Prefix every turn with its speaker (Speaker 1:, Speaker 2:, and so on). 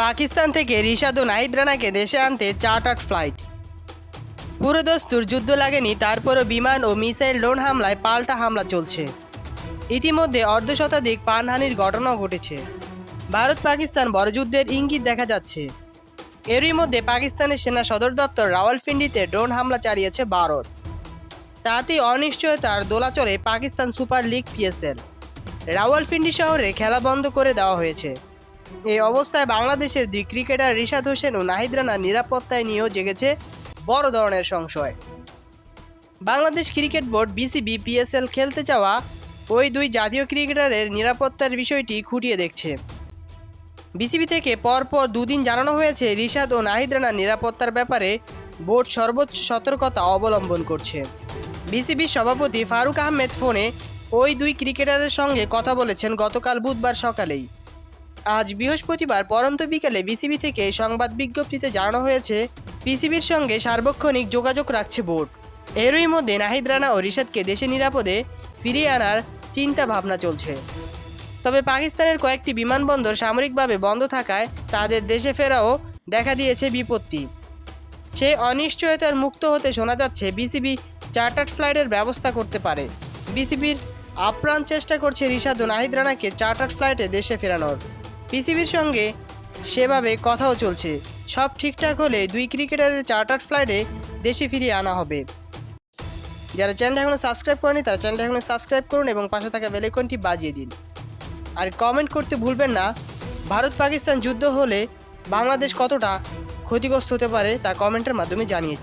Speaker 1: পাকিস্তান থেকে রিশাদ ও নাহিদ রানাকে দেশে আনতে চার্টার্ড ফ্লাইট। পুরোদস্তুর যুদ্ধ লাগেনি, তারপরও বিমান ও মিসাইল ড্রোন হামলায় পাল্টা হামলা চলছে। ইতিমধ্যে অর্ধশতাধিক প্রাণহানির ঘটনাও ঘটেছে। ভারত পাকিস্তান বড় যুদ্ধের ইঙ্গিত দেখা যাচ্ছে। এরই মধ্যে পাকিস্তানের সেনা সদর দপ্তর রাওয়ালপিন্ডিতে ড্রোন হামলা চালিয়েছে ভারত। তাতেই অনিশ্চয়তার দোলাচলে Pakistan super league PSL. Rawalpindi শহরে খেলা বন্ধ করে দেওয়া হয়েছে। এই অবস্থায় বাংলাদেশের দুই ক্রিকেটার রিশাদ হোসেন ও নাহিদ রানার নিরাপত্তায় নিয়েও জেগেছে বড় ধরনের সংশয়। Bangladesh cricket board BCB PSL খেলতে চাওয়া ওই দুই জাতীয় ক্রিকেটারের নিরাপত্তার বিষয়টি খুঁটিয়ে দেখছে। বিসিবি থেকে পরপর দুদিন জানানো হয়েছে রিশাদ ও নাহিদ রানার নিরাপত্তার ব্যাপারে বোর্ড সর্বোচ্চ সতর্কতা অবলম্বন করছে। বিসিবির সভাপতি ফারুক আহমেদ ফোনে ওই দুই ক্রিকেটারের সঙ্গে কথা বলেছেন গতকাল বুধবার সকালেই। আজ বৃহস্পতিবার পরন্ত বিকেলে বিসিবি থেকে সংবাদ বিজ্ঞপ্তিতে জানানো হয়েছে পিসিবির সঙ্গে সার্বক্ষণিক যোগাযোগ রাখছে বোর্ড। এরই মধ্যে নাহিদ রানা ও রিশাদকে দেশে নিরাপদে ফিরিয়ে আনার চিন্তা ভাবনা চলছে। তবে পাকিস্তানের কয়েকটি বিমানবন্দর সামরিকভাবে বন্ধ থাকায় তাদের দেশে ফেরাও দেখা দিয়েছে বিপত্তি। সেই অনিশ্চয়তার মুক্ত হতে শোনা যাচ্ছে বিসিবি চার্টার্ড ফ্লাইটের ব্যবস্থা করতে পারে। বিসিবির আপ্রাণ চেষ্টা করছে রিশাদ ও নাহিদ রানাকে চার্টার্ড ফ্লাইটে দেশে ফেরানোর। পিসিবির সঙ্গে সেভাবে কথাও চলছে। সব ঠিকঠাক হলে দুই ক্রিকেটারের চার্টার্ড ফ্লাইটে দেশে ফিরিয়ে আনা হবে। যারা চ্যানেলটা এখনও সাবস্ক্রাইব করেনি তারা চ্যানেলটা এখনও সাবস্ক্রাইব করুন এবং পাশে থাকা বেল আইকনটি বাজিয়ে দিন। আর কমেন্ট করতে ভুলবেন না, ভারত পাকিস্তান যুদ্ধ হলে বাংলাদেশ কতটা ক্ষতিগ্রস্ত হতে পারে তা কমেন্টের মাধ্যমে জানিয়ে